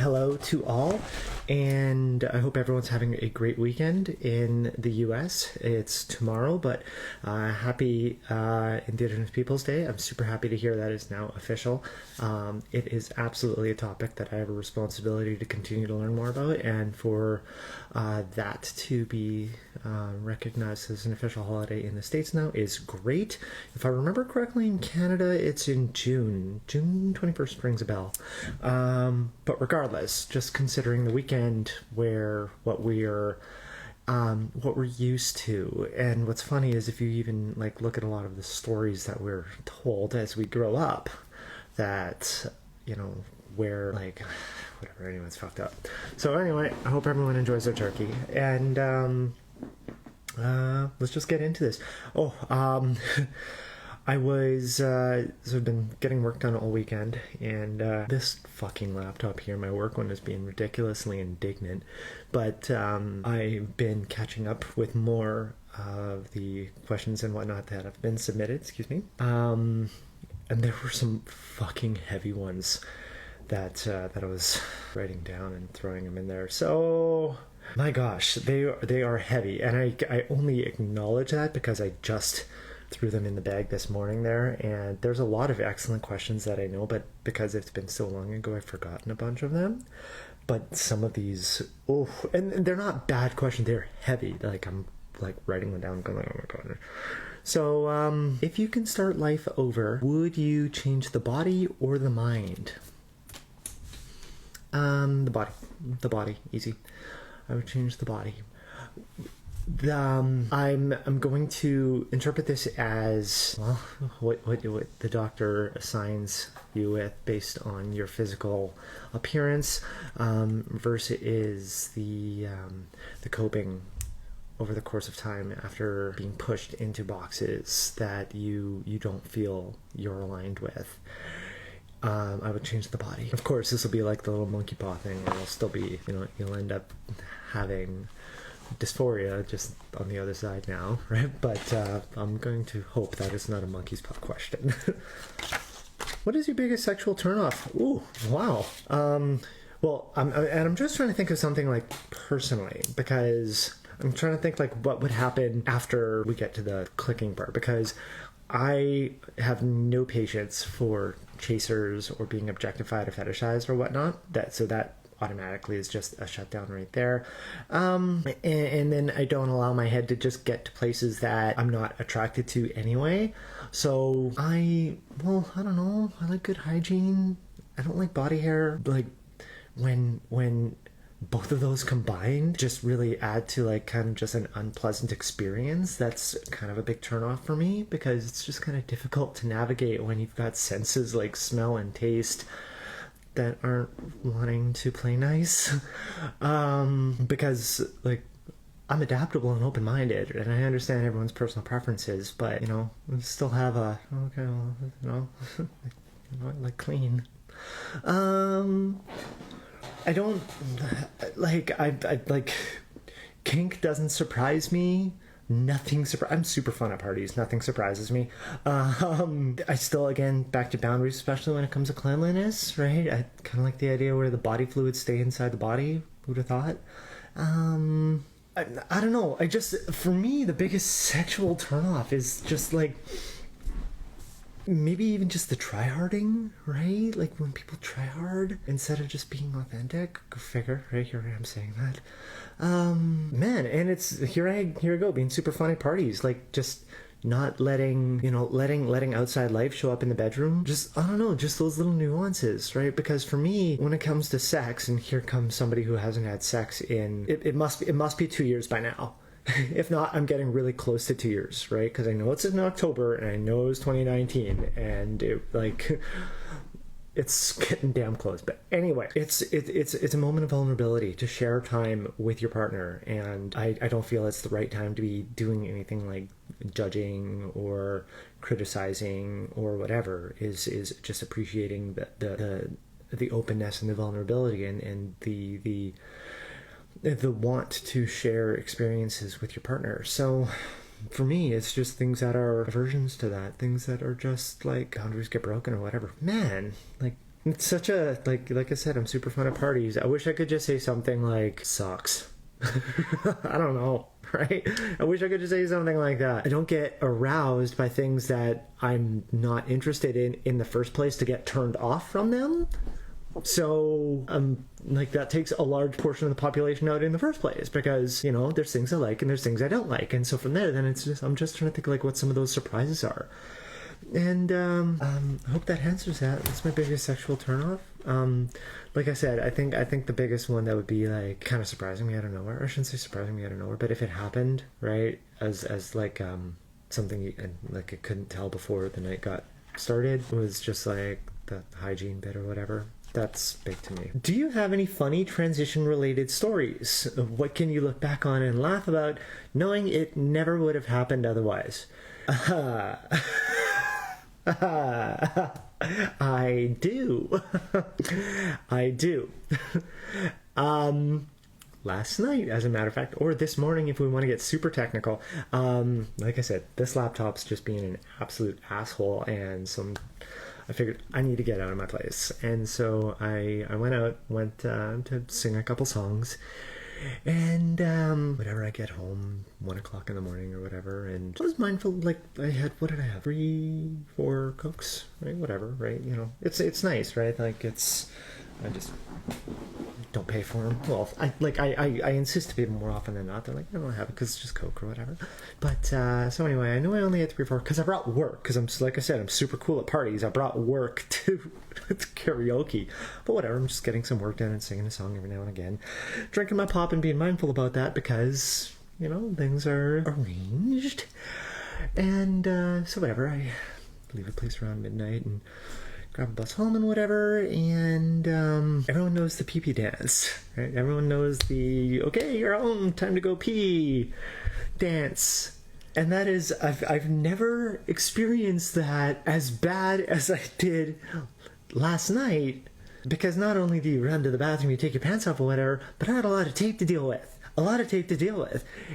hello to all, and I hope everyone's having a great weekend in the US. It's tomorrow, but happy Indigenous Peoples Day. I'm super happy to hear that is now official. It is absolutely a topic that I have a responsibility to continue to learn more about, and for that to be recognized as an official holiday in the States now is great. If I remember correctly, in Canada it's in June 21st rings a bell. But regardless, just considering the weekend where what we're used to, and what's funny is if you even look at a lot of the stories that we're told as we grow up, that where whatever, anyone's fucked up. So anyway, I hope everyone enjoys their turkey, and let's just get into this. I was I've been getting work done all weekend, and this fucking laptop here, my work one, is being ridiculously indignant, but I've been catching up with more of the questions and whatnot that have been submitted, and there were some fucking heavy ones that I was writing down and throwing them in there. So my gosh, they are heavy, and I only acknowledge that because I just threw them in the bag this morning there, and there's a lot of excellent questions that I know, but because it's been so long ago, I've forgotten a bunch of them. But some of these, and they're not bad questions, they're heavy. I'm writing them down going, oh my god. So if you can start life over, would you change the body or the mind? The body, easy. I would change the body. I'm going to interpret this as, well, what the doctor assigns you with based on your physical appearance, versus the coping over the course of time after being pushed into boxes that you don't feel you're aligned with. I would change the body. Of course, this will be like the little monkey paw thing, where it'll still be, you'll end up having dysphoria just on the other side now, right? But I'm going to hope that is not a monkey's paw question. What is your biggest sexual turnoff? Ooh, wow. I'm just trying to think of something personally, because I'm trying to think what would happen after we get to the clicking part, because I have no patience for chasers or being objectified or fetishized or whatnot. So that automatically is just a shutdown right there. And then I don't allow my head to just get to places that I'm not attracted to anyway. So I don't know. I like good hygiene. I don't like body hair. When both of those combined just really add to kind of just an unpleasant experience, that's kind of a big turnoff for me, because it's just kind of difficult to navigate when you've got senses like smell and taste that aren't wanting to play nice. Because I'm adaptable and open-minded, and I understand everyone's personal preferences, but we still have clean. I don't I kink doesn't surprise me. I'm super fun at parties. Nothing surprises me. I still, again, back to boundaries, especially when it comes to cleanliness, right? I kind of like the idea where the body fluids stay inside the body. Who'd have thought? I don't know. For me, the biggest sexual turnoff is just maybe even just the try-harding, right? When people try hard instead of just being authentic. Go figure, right? Here I am saying that. Man, and it's here I go being super fun at parties, just not letting outside life show up in the bedroom. Just, I don't know, just those little nuances, right? Because for me, when it comes to sex, and here comes somebody who hasn't had sex in it must be 2 years by now. If not, I'm getting really close to 2 years, right? Because I know it's in October, and I know it's 2019, and it's getting damn close. But anyway, it's a moment of vulnerability to share time with your partner, and I don't feel it's the right time to be doing anything like judging or criticizing or whatever. Is just appreciating the openness and the vulnerability and the want to share experiences with your partner. So for me, it's just things that are aversions to that, things that are just boundaries get broken or whatever. Man, It's such a, like I said, I'm super fun at parties. I wish I could just say something like, sucks. I don't know, right? I wish I could just say something like that. I don't get aroused by things that I'm not interested in the first place to get turned off from them. So, like, that takes a large portion of the population out in the first place because, you know, there's things I like and there's things I don't like. And so from there, then it's just, I'm just trying to think, like, what some of those surprises are. And I hope that answers that. That's my biggest sexual turnoff. Like I said, I think the biggest one that would be like kind of surprising me out of nowhere. Or I shouldn't say surprising me out of nowhere, but if it happened, right, as like something you, and like I couldn't tell before the night got started, was just like the hygiene bit or whatever. That's big to me. Do you have any funny transition related stories? What can you look back on and laugh about knowing it never would have happened otherwise? I do. I do. Last night, as a matter of fact, or this morning if we want to get super technical, like I said, this laptop's just being an absolute asshole, and I figured I need to get out of my place. And so I went to sing a couple songs. And whenever I get home, 1 o'clock in the morning or whatever, and I was mindful, like, I had, what did I have? 3, 4 Cokes, right? Whatever, right? You know, it's nice, right? Like, I just don't pay for them. Well, I insist to pay them more often than not. They're like, I don't have it because it's just Coke or whatever. But, so anyway, I know I only had 3 or 4 because I brought work, because I'm, like I said, I'm super cool at parties. I brought work to karaoke. But whatever, I'm just getting some work done and singing a song every now and again. Drinking my pop and being mindful about that because, you know, things are arranged. And, so whatever, I leave the place around midnight and grab a bus home and whatever, and everyone knows the pee-pee dance, right? Everyone knows the, okay, you're home, time to go pee dance. And that is, I've never experienced that as bad as I did last night, because not only do you run to the bathroom, you take your pants off or whatever, but I had a lot of tape to deal with.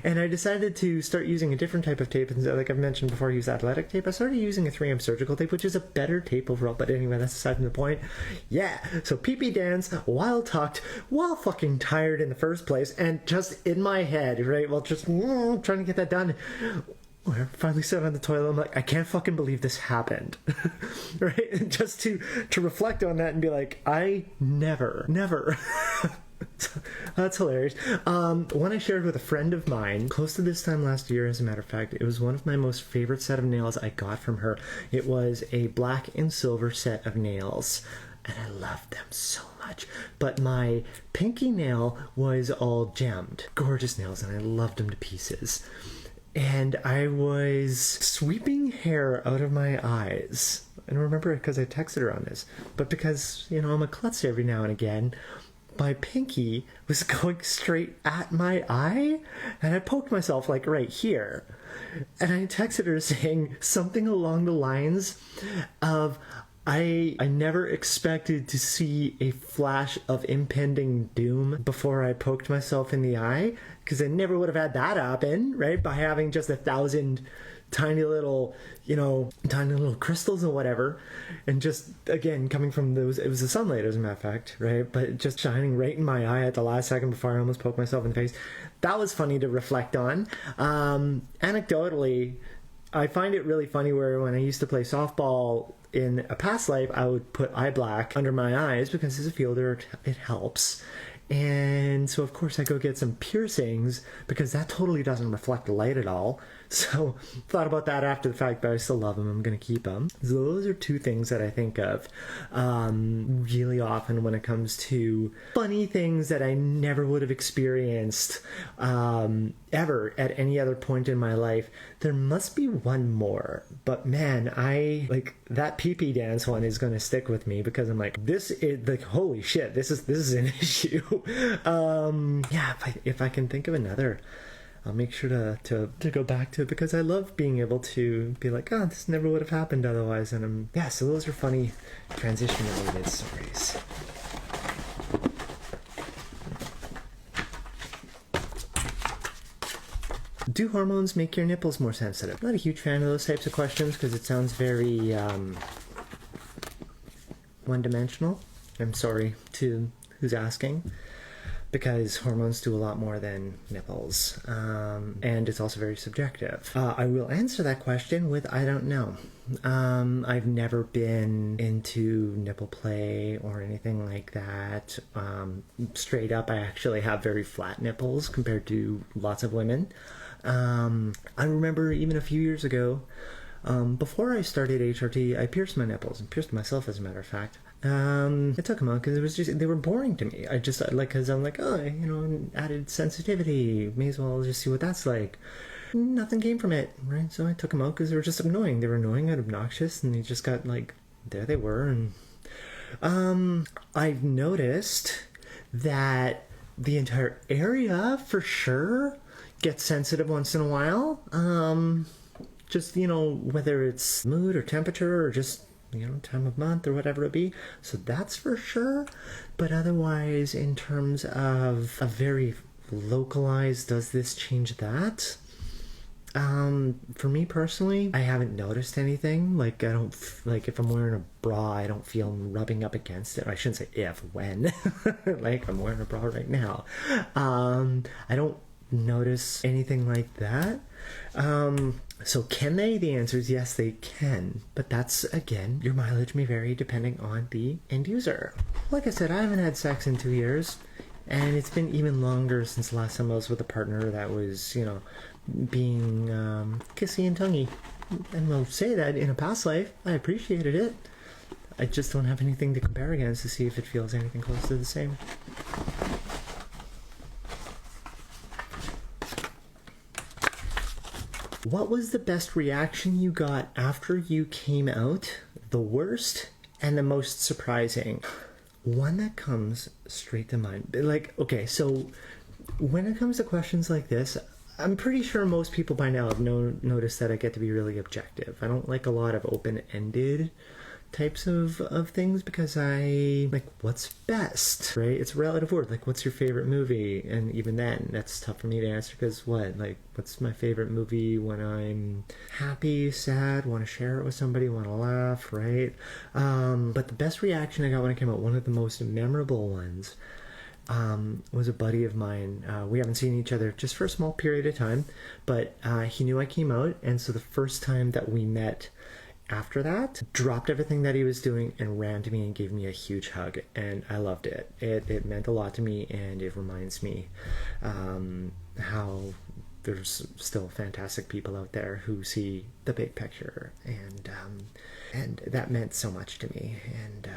And I decided to start using a different type of tape. And like I've mentioned before, I use athletic tape. I started using a 3M surgical tape, which is a better tape overall. But anyway, that's aside from the point. Yeah, so pee-pee dance while tucked, while fucking tired in the first place, and just in my head, right? Well, just trying to get that done. When I finally sat on the toilet, I'm like, I can't fucking believe this happened. Right? And just to reflect on that and be like, I never That's hilarious. One I shared with a friend of mine close to this time last year, as a matter of fact. It was one of my most favorite set of nails I got from her. It was a black and silver set of nails, and I loved them so much. But my pinky nail was all gemmed. Gorgeous nails, and I loved them to pieces. And I was sweeping hair out of my eyes. And I remember it because I texted her on this. But because, you know, I'm a klutz every now and again, my pinky was going straight at my eye, and I poked myself like right here. And I texted her saying something along the lines of, I never expected to see a flash of impending doom before I poked myself in the eye, because I never would have had that happen, right? By having just 1,000 tiny little, you know, tiny little crystals and whatever, and just, again, coming from those, it was the sunlight as a matter of fact, right? But just shining right in my eye at the last second before I almost poked myself in the face. That was funny to reflect on. Anecdotally, I find it really funny where when I used to play softball in a past life, I would put eye black under my eyes because as a fielder, it helps. And so, of course, I go get some piercings because that totally doesn't reflect light at all. So, thought about that after the fact, but I still love them. I'm going to keep them. So those are 2 things that I think of really often when it comes to funny things that I never would have experienced ever at any other point in my life. There must be one more, but man, that pee-pee dance one is going to stick with me because I'm like, this is like, holy shit, this is an issue. Yeah, if I can think of another, I'll make sure to go back to it because I love being able to be like, oh, this never would have happened otherwise. And so those are funny transition related stories. Do hormones make your nipples more sensitive? Not a huge fan of those types of questions because it sounds very one-dimensional. I'm sorry to who's asking, because hormones do a lot more than nipples, and it's also very subjective. I will answer that question with I don't know. I've never been into nipple play or anything like that. Straight up, I actually have very flat nipples compared to lots of women. I remember even a few years ago, before I started HRT, I pierced my nipples, and pierced myself, as a matter of fact. I took them out because it was just, they were boring to me. I just, like, because I'm like, oh, added sensitivity, may as well just see what that's like. Nothing came from it, right? So I took them out because they were just annoying. They were annoying and obnoxious, and they just got, like, there they were. And I've noticed that the entire area, for sure, gets sensitive once in a while. Just, whether it's mood or temperature or just, time of month or whatever it be. So that's for sure. But otherwise, in terms of a very localized, does this change that? For me personally, I haven't noticed anything. Like, I don't, like, if I'm wearing a bra, I don't feel rubbing up against it. I shouldn't say if, when. Like, I'm wearing a bra right now. I don't notice anything like that. So can they? The answer is yes, they can. But that's, again, your mileage may vary depending on the end user. Like I said, I haven't had sex in 2 years, and it's been even longer since the last time I was with a partner that was, being kissy and tonguey. And we'll say that in a past life, I appreciated it. I just don't have anything to compare against to see if it feels anything close to the same. What was the best reaction you got after you came out, the worst, and the most surprising? One that comes straight to mind. Like, okay, so when it comes to questions like this, I'm pretty sure most people by now have noticed that I get to be really objective. I don't like a lot of open-ended types of things, because I like, what's best, right? It's a relative word. Like, what's your favorite movie? And even then, that's tough for me to answer, because what's my favorite movie when I'm happy, sad, want to share it with somebody, want to laugh, right? But the best reaction I got when I came out, one of the most memorable ones, was a buddy of mine. We haven't seen each other just for a small period of time, but he knew I came out, and so the first time that we met after that, dropped everything that he was doing and ran to me and gave me a huge hug, and I loved it. It meant a lot to me, and it reminds me how there's still fantastic people out there who see the big picture, and that meant so much to me. And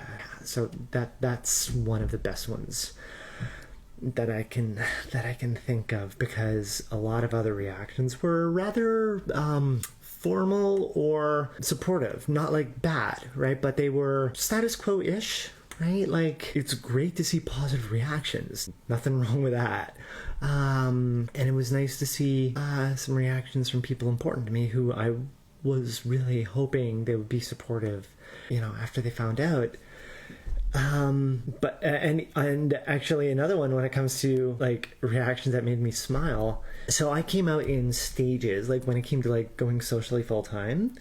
so that's one of the best ones that I can think of, because a lot of other reactions were rather formal or supportive, not like bad, right? But they were status quo-ish, right? Like, it's great to see positive reactions. Nothing wrong with that. And it was nice to see some reactions from people important to me who I was really hoping they would be supportive, after they found out. But and actually another one when it comes to like reactions that made me smile. So I came out in stages, like when it came to like going socially full time,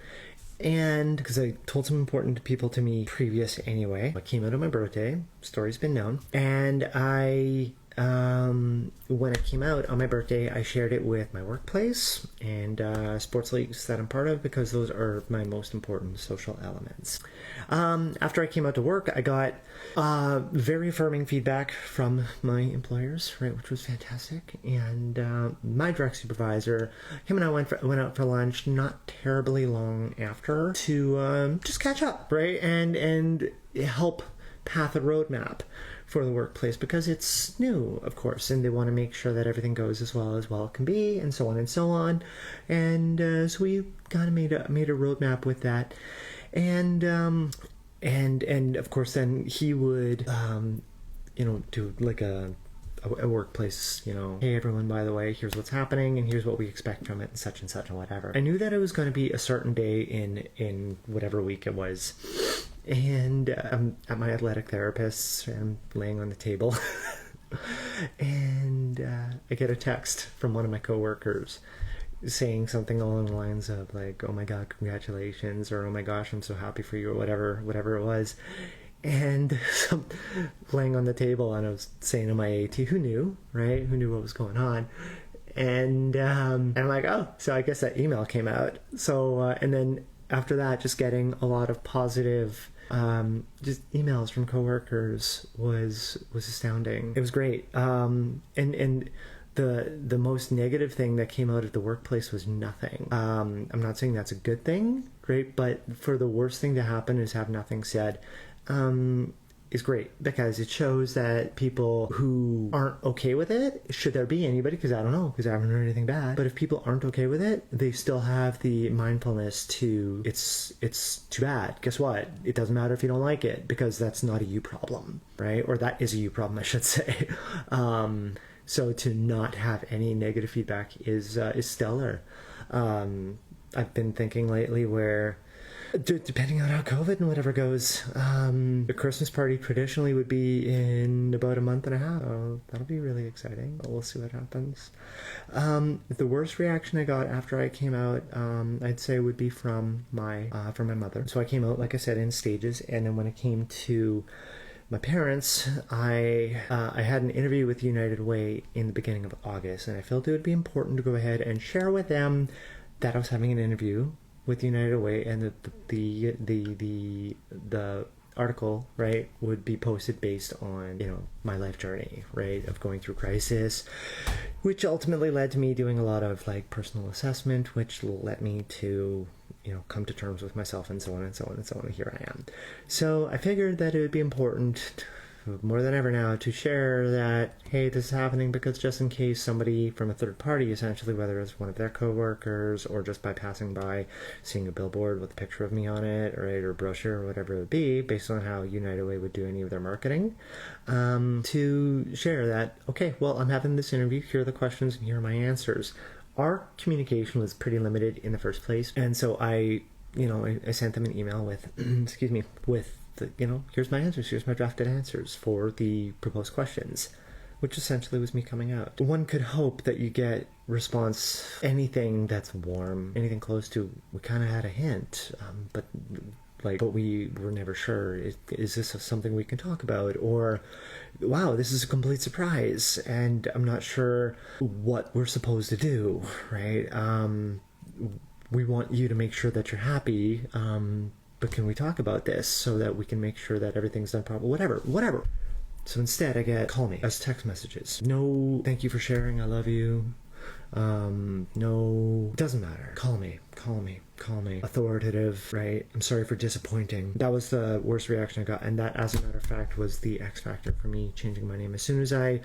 and because I told some important people to me previous anyway. I came out on my birthday. Story's been known, and I when it came out on my birthday, I shared it with my workplace and sports leagues that I'm part of, because those are my most important social elements. After I came out to work, I got very affirming feedback from my employers, right, which was fantastic. And my direct supervisor, him and I went out for lunch not terribly long after to just catch up, right, and help path a roadmap for the workplace, because it's new, of course, and they want to make sure that everything goes as well it can be, and so on and so on. And so we kind of made a roadmap with that, and of course then he would do like a workplace, hey everyone, by the way, here's what's happening and here's what we expect from it, and such and whatever. I knew that it was going to be a certain day in whatever week it was. And I'm at my athletic therapist's, I'm laying on the table, and I get a text from one of my coworkers saying something along the lines of like, oh my god, congratulations, or oh my gosh, I'm so happy for you, or whatever it was. And so I'm laying on the table, and I was saying to my AT, who knew, right? Who knew what was going on? And I'm like, oh, so I guess that email came out. So, and then after that, just getting a lot of positive just emails from coworkers was astounding. It was great. And the most negative thing that came out of the workplace was nothing. I'm not saying that's a good thing, right? But for the worst thing to happen is have nothing said. Is great, because it shows that people who aren't okay with it, should there be anybody, because I don't know, because I haven't heard anything bad, but if people aren't okay with it, they still have the mindfulness to, it's too bad. Guess what? It doesn't matter if you don't like it, because that's not a you problem, right? Or that is a you problem, I should say. So to not have any negative feedback is stellar. I've been thinking lately where, depending on how COVID and whatever goes, the Christmas party traditionally would be in about a month and a half. Oh, that'll be really exciting. We'll see what happens. The worst reaction I got after I came out, I'd say would be from my mother. So I came out, like I said, in stages, and then when it came to my parents, I had an interview with United Way in the beginning of August, and I felt it would be important to go ahead and share with them that I was having an interview with United Way, and the article, right, would be posted based on, you know, my life journey, right, of going through crisis, which ultimately led to me doing a lot of like personal assessment, which led me to, you know, come to terms with myself, and so on and so on and so on, and here I am. So I figured that it would be important, more than ever now, to share that, hey, this is happening, because just in case somebody from a third party, essentially, whether it's one of their coworkers or just by passing by, seeing a billboard with a picture of me on it, or a brochure or whatever it would be, based on how United Way would do any of their marketing, to share that, okay, well, I'm having this interview, here are the questions, and here are my answers. Our communication was pretty limited in the first place, and so I sent them an email with, excuse me, with here's my answers, here's my drafted answers for the proposed questions, which essentially was me coming out. One could hope that you get response, anything that's warm, anything close to, we kind of had a hint, but we were never sure, is this something we can talk about, or wow, this is a complete surprise, and I'm not sure what we're supposed to do, right? We want you to make sure that you're happy, but can we talk about this so that we can make sure that everything's done properly? Whatever. So instead, I get, call me, as text messages. No, thank you for sharing, I love you. No, doesn't matter. Call me. Authoritative, right? I'm sorry for disappointing. That was the worst reaction I got, and that, as a matter of fact, was the X factor for me changing my name. As soon as I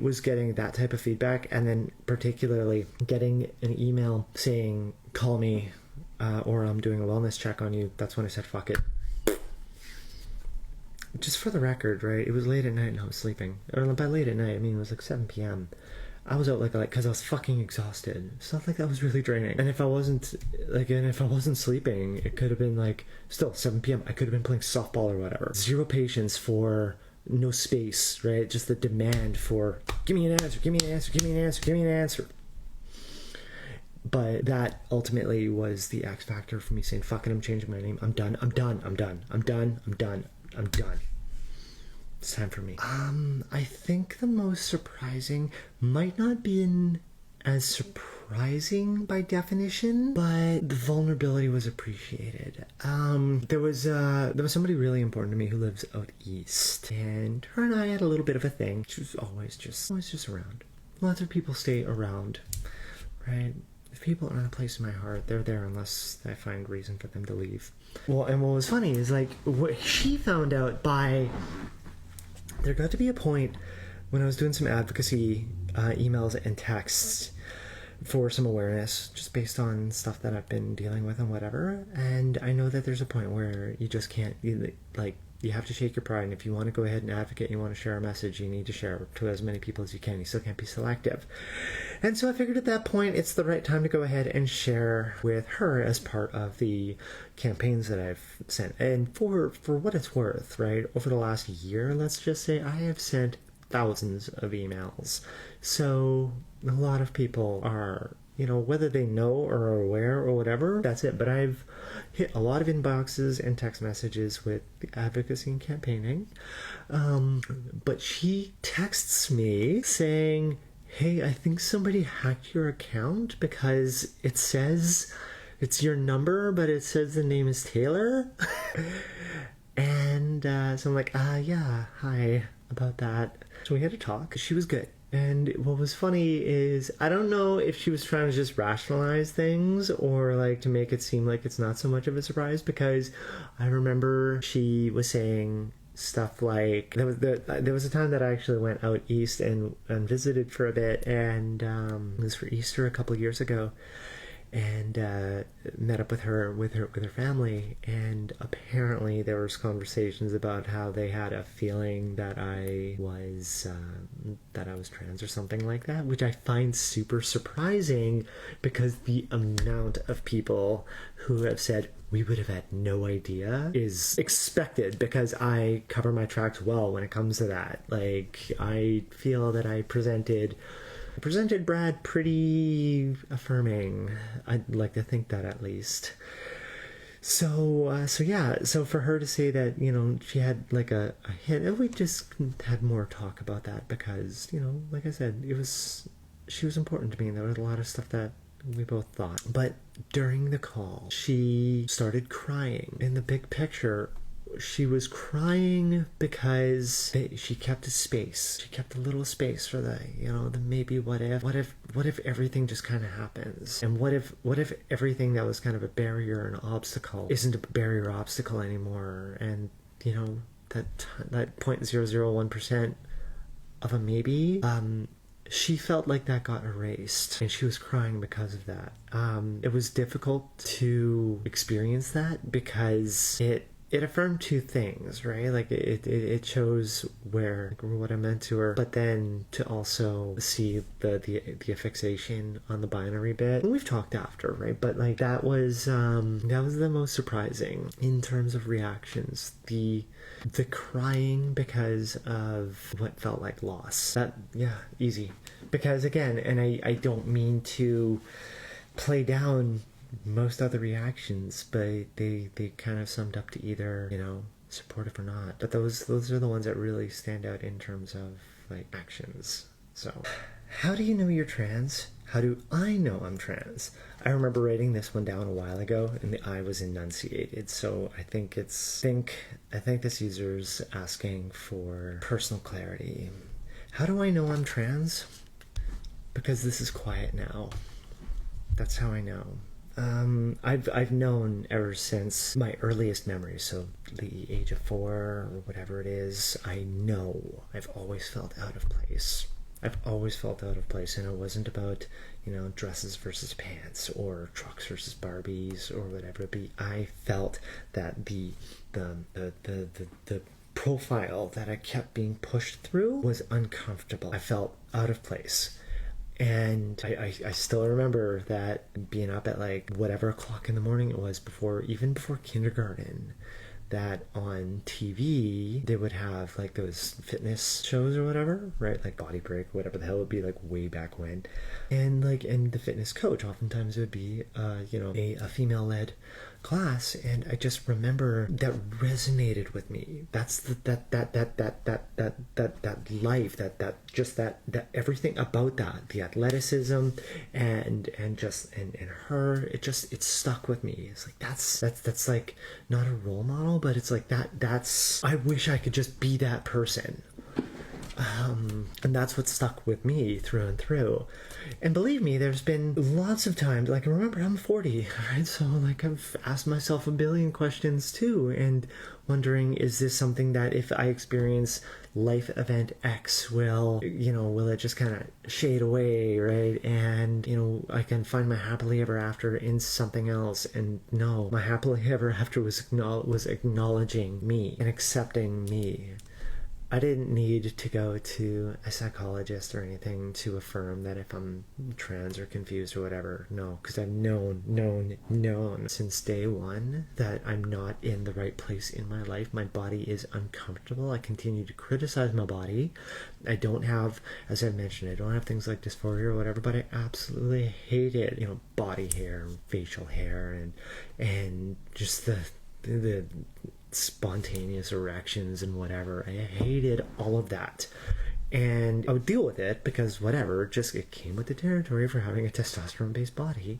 was getting that type of feedback, and then particularly getting an email saying, call me, or I'm doing a wellness check on you, that's when I said, fuck it. Just for the record, right, it was late at night and I was sleeping. Or by late at night, I mean it was like 7 p.m. I was out like because I was fucking exhausted. It's not like that was really draining. And if I wasn't sleeping, it could have been like still 7 p.m. I could have been playing softball or whatever. Zero patience for no space, right? Just the demand for give me an answer. But that ultimately was the X factor for me saying, fuck it, I'm changing my name. I'm done. It's time for me. I think the most surprising might not be as surprising by definition, but the vulnerability was appreciated. There was somebody really important to me who lives out east, and her and I had a little bit of a thing. She was always just around. Lots of people stay around, right? If people aren't a place in my heart, they're there unless I find reason for them to leave. Well, and what was funny is like what she found out by, there got to be a point when I was doing some advocacy emails and texts for some awareness, just based on stuff that I've been dealing with and whatever. And I know that there's a point where you just can't, you have to shake your pride, and if you want to go ahead and advocate, you want to share a message, you need to share it to as many people as you can. You still can't be selective. And so I figured at that point it's the right time to go ahead and share with her as part of the campaigns that I've sent. And for what it's worth, right, over the last year, let's just say, I have sent thousands of emails. So a lot of people are whether they know or are aware or whatever, that's it. But I've hit a lot of inboxes and text messages with advocacy and campaigning. But she texts me saying, hey, I think somebody hacked your account because it says it's your number, but it says the name is Taylor. And so I'm like, yeah, hi, about that. So we had a talk. She was good. And what was funny is, I don't know if she was trying to just rationalize things or like to make it seem like it's not so much of a surprise, because I remember she was saying stuff like, there was a time that I actually went out east and visited for a bit, and it was for Easter a couple of years ago, and met up with her family, and apparently there was conversations about how they had a feeling that I was trans or something like that, which I find super surprising, because the amount of people who have said we would have had no idea is expected, because I cover my tracks well when it comes to that. Like, I feel that I presented Brad pretty affirming. I'd like to think that, at least. So for her to say that, she had like a hint, and we just had more talk about that, because, like I said, she was important to me, and there was a lot of stuff that we both thought. But during the call, she started crying. In the big picture, she was crying because she kept a space. She kept a little space for the maybe what if everything just kind of happens, and what if everything that was kind of a barrier and obstacle isn't a barrier or obstacle anymore, and that 0.001% of a maybe. She felt like that got erased, and she was crying because of that. It was difficult to experience that, because it affirmed two things, right? Like it shows what I meant to her, but then to also see the fixation on the binary bit. And we've talked after, right? But like that was the most surprising in terms of reactions. The crying because of what felt like loss. Easy. Because again, and I don't mean to play down most other reactions, but they kind of summed up to either supportive or not. But those are the ones that really stand out in terms of like actions. So how do you know you're trans? How do I know I'm trans? I remember writing this one down a while ago, and the I was enunciated, so I think this user's asking for personal clarity. How do I know I'm trans? Because this is quiet now. That's how I know. I've known ever since my earliest memories, so the age of 4 or whatever it is. I know I've always felt out of place. And it wasn't about dresses versus pants or trucks versus Barbies or whatever it be. I felt that the profile that I kept being pushed through was uncomfortable. I felt out of place. And I still remember that, being up at like whatever o'clock in the morning it was, even before kindergarten, that on TV they would have like those fitness shows or whatever, right? Like Body Break, whatever the hell it would be, like way back when. And the fitness coach, oftentimes it would be a female-led class, and I just remember that resonated with me. That's that life, that everything about that, the athleticism and her, it stuck with me. It's like that's like not a role model, but it's like that's I wish I could just be that person. And that's what stuck with me through and through. And believe me, there's been lots of times, like, remember, I'm 40, right? So, like, I've asked myself a billion questions, too, and wondering, is this something that if I experience life event X, will it just kind of shade away, right? And, I can find my happily ever after in something else. And no, my happily ever after was acknowledging me and accepting me. I didn't need to go to a psychologist or anything to affirm that if I'm trans or confused or whatever. No, because I've known since day one that I'm not in the right place in my life. My body is uncomfortable. I continue to criticize my body. I don't have, as I mentioned, I don't have things like dysphoria or whatever, but I absolutely hate it. You know, body hair, facial hair, and just the spontaneous erections and whatever. I hated all of that, and I would deal with it because whatever, just it came with the territory for having a testosterone based body.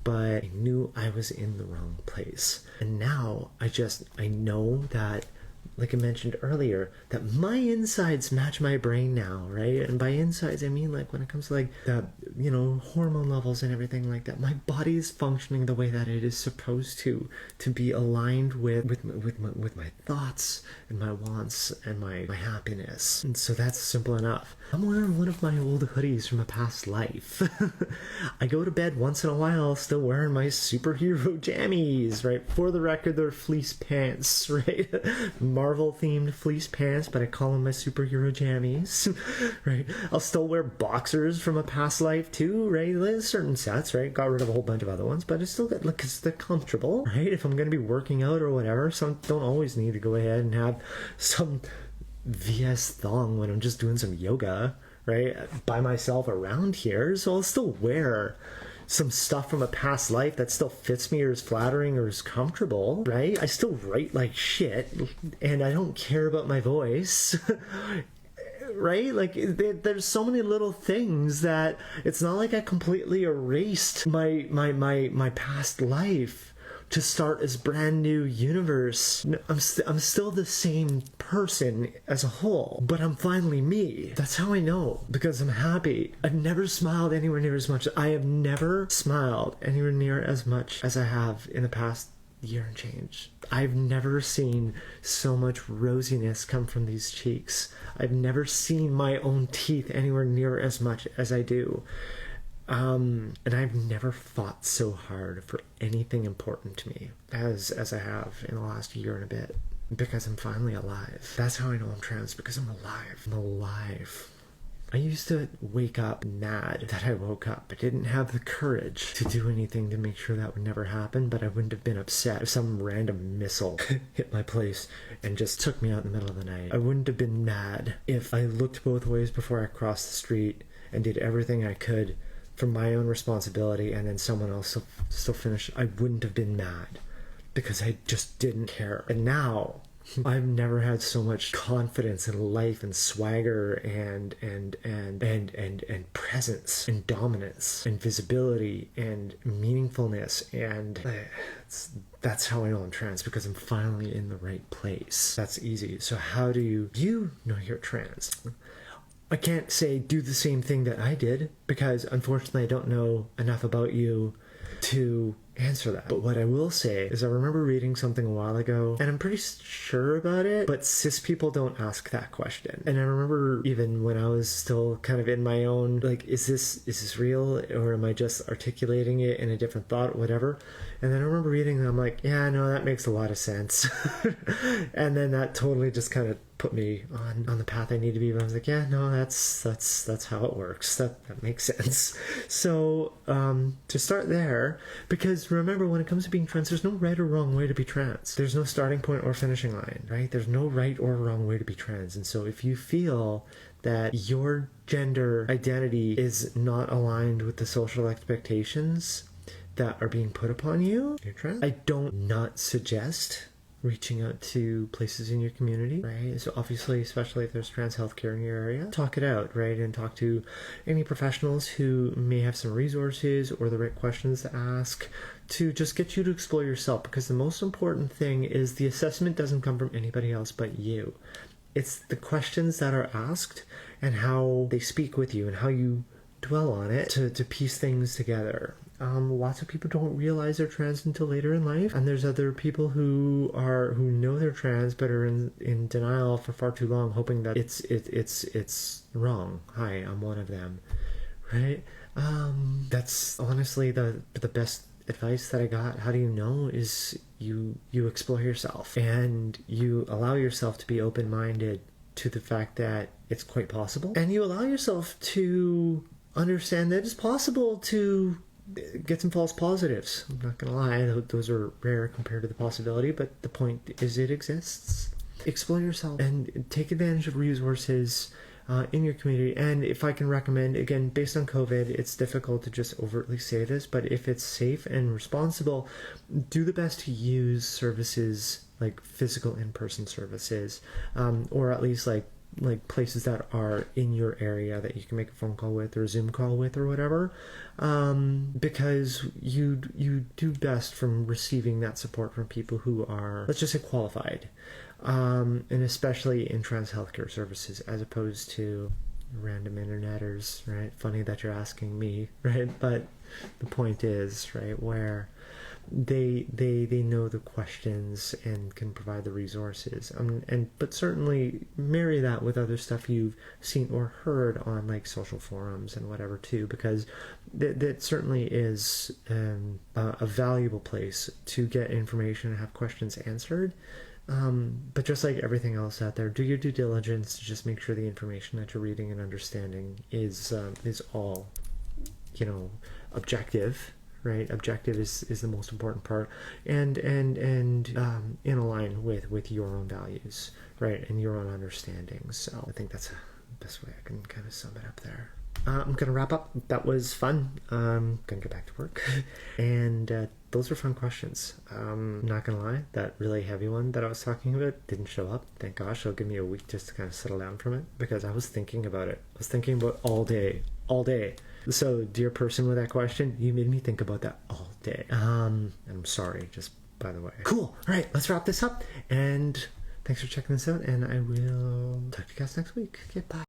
But I knew I was in the wrong place, and now I know that, like I mentioned earlier, that my insides match my brain now, right? And by insides I mean like when it comes to like the, you know, hormone levels and everything like that, my body is functioning the way that it is supposed to be aligned with my thoughts and my wants and my happiness. And so that's simple enough. I'm wearing one of my old hoodies from a past life. I go to bed once in a while still wearing my superhero jammies, right? For the record, they're fleece pants, right? Marvel themed fleece pants, but I call them my superhero jammies, right? I'll still wear boxers from a past life too, right? There's certain sets, right? Got rid of a whole bunch of other ones, but I still get, look, because they're comfortable, right? If I'm going to be working out or whatever, some don't always need to go ahead and have some VS thong when I'm just doing some yoga, right? By myself around here, so I'll still wear some stuff from a past life that still fits me or is flattering or is comfortable, right? I still write like shit and I don't care about my voice. Right? Like there's so many little things that it's not like I completely erased my past life to start this brand new universe. I'm still the same person as a whole, but I'm finally me. That's how I know, because I'm happy. I've never smiled anywhere near as much. I have never smiled anywhere near as much as I have in the past year and change. I've never seen so much rosiness come from these cheeks. I've never seen my own teeth anywhere near as much as I do. And I've never fought so hard for anything important to me as I have in the last year and a bit, because I'm finally alive. That's how I know I'm trans, because I'm alive. I'm alive. I used to wake up mad that I woke up. I didn't have the courage to do anything to make sure that would never happen, but I wouldn't have been upset if some random missile hit my place and just took me out in the middle of the night. I wouldn't have been mad if I looked both ways before I crossed the street and did everything I could from my own responsibility, and then someone else still finished. I wouldn't have been mad because I just didn't care. And now I've never had so much confidence in life and swagger and presence and dominance and visibility and meaningfulness, and that's how I know I'm trans, because I'm finally in the right place. That's easy. So how do you know you're trans? I can't say do the same thing that I did, because unfortunately I don't know enough about you to answer that. But what I will say is I remember reading something a while ago, and I'm pretty sure about it, but cis people don't ask that question. And I remember even when I was still kind of in my own, like, is this real, or am I just articulating it in a different thought, whatever? And then I remember reading and I'm like, yeah, no, that makes a lot of sense. And then that totally just kind of put me on the path I need to be. But I was like, yeah, no, that's how it works. That makes sense. So to start there, because remember, when it comes to being trans, there's no right or wrong way to be trans. There's no starting point or finishing line, right? There's no right or wrong way to be trans. And so if you feel that your gender identity is not aligned with the social expectations that are being put upon you, you're trans. I don't not suggest reaching out to places in your community, right? So obviously, especially if there's trans healthcare in your area, talk it out, right? And talk to any professionals who may have some resources or the right questions to ask to just get you to explore yourself, because the most important thing is the assessment doesn't come from anybody else but you. It's the questions that are asked and how they speak with you and how you dwell on it to piece things together. Lots of people don't realize they're trans until later in life, and there's other people who know they're trans but are in denial for far too long, hoping that it's wrong. Hi, I'm one of them, right? That's honestly the best advice that I got. How do you know? Is you explore yourself and you allow yourself to be open-minded to the fact that it's quite possible, and you allow yourself to understand that it's possible to get some false positives. I'm not gonna lie, those are rare compared to the possibility, but the point is it exists. Explore yourself and take advantage of resources in your community. And if I can recommend, again, based on COVID, it's difficult to just overtly say this, but if it's safe and responsible, do the best to use services like physical in-person services, or at least like places that are in your area that you can make a phone call with or a Zoom call with or whatever, because you do best from receiving that support from people who are, let's just say, qualified, and especially in trans healthcare services, as opposed to random interneters, right? Funny that you're asking me, right? But the point is, right, where they know the questions and can provide the resources, but certainly marry that with other stuff you've seen or heard on like social forums and whatever too, because that certainly is a valuable place to get information and have questions answered. But just like everything else out there, do your due diligence to just make sure the information that you're reading and understanding is all, objective. Right, objective is the most important part, and in align with your own values, right, and your own understandings. So I think that's the best way I can kind of sum it up there. I'm gonna wrap up. That was fun. Gonna get back to work, and those were fun questions. Not gonna lie, that really heavy one that I was talking about didn't show up. Thank gosh. It'll give me a week just to kind of settle down from it, because I was thinking about it. I was thinking about all day. So, dear person with that question, you made me think about that all day. I'm sorry, just by the way. Cool. All right, let's wrap this up. And thanks for checking this out. And I will talk to you guys next week. Okay, bye.